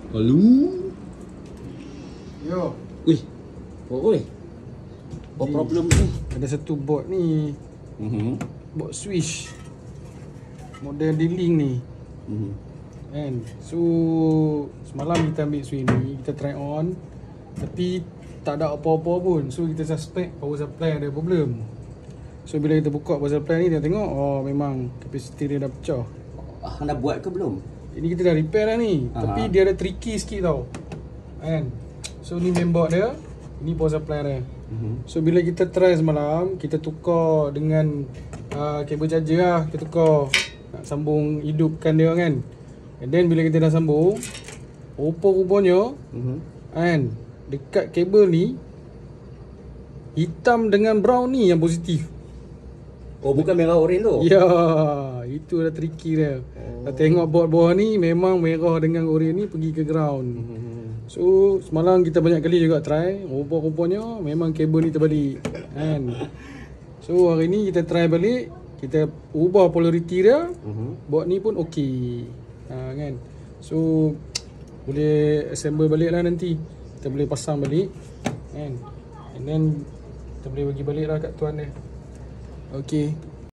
Halo. Yo. Wih. Oi. Apa problem ni? Ada satu board ni. Board switch. Model D-Link ni. Kan. So semalam kita ambil switch ni, kita try on. Tapi tak ada apa-apa pun. So kita suspect power supply ada problem. So bila kita buka power supply ni, kita tengok oh memang kapasitor dia dah pecah. Dah buat ke belum? Ini kita dah repair dah ni. Tapi dia ada tricky sikit tau. Kan. So ni mainboard dia, ini power supply dia. So bila kita try semalam, kita tukar dengan kabel charger lah. Kita tukar, nak sambung hidupkan dia kan. And then bila kita dah sambung, rupa-rupanya kan, dekat kabel ni hitam dengan brown ni yang positif. Oh, bukan merah oren tu? Ya, itu dah tricky dia. Dah tengok board bawah ni memang merah dengan oren ni pergi ke ground. So semalam kita banyak kali juga try, rupa-rupanya memang kabel ni terbalik kan. So hari ni kita try balik, kita ubah polarity dia. Board ni pun okey. Kan. So boleh assemble balik lah nanti. Kita boleh pasang balik kan. And then kita boleh bagi balik lah kat tuan dia. Okay.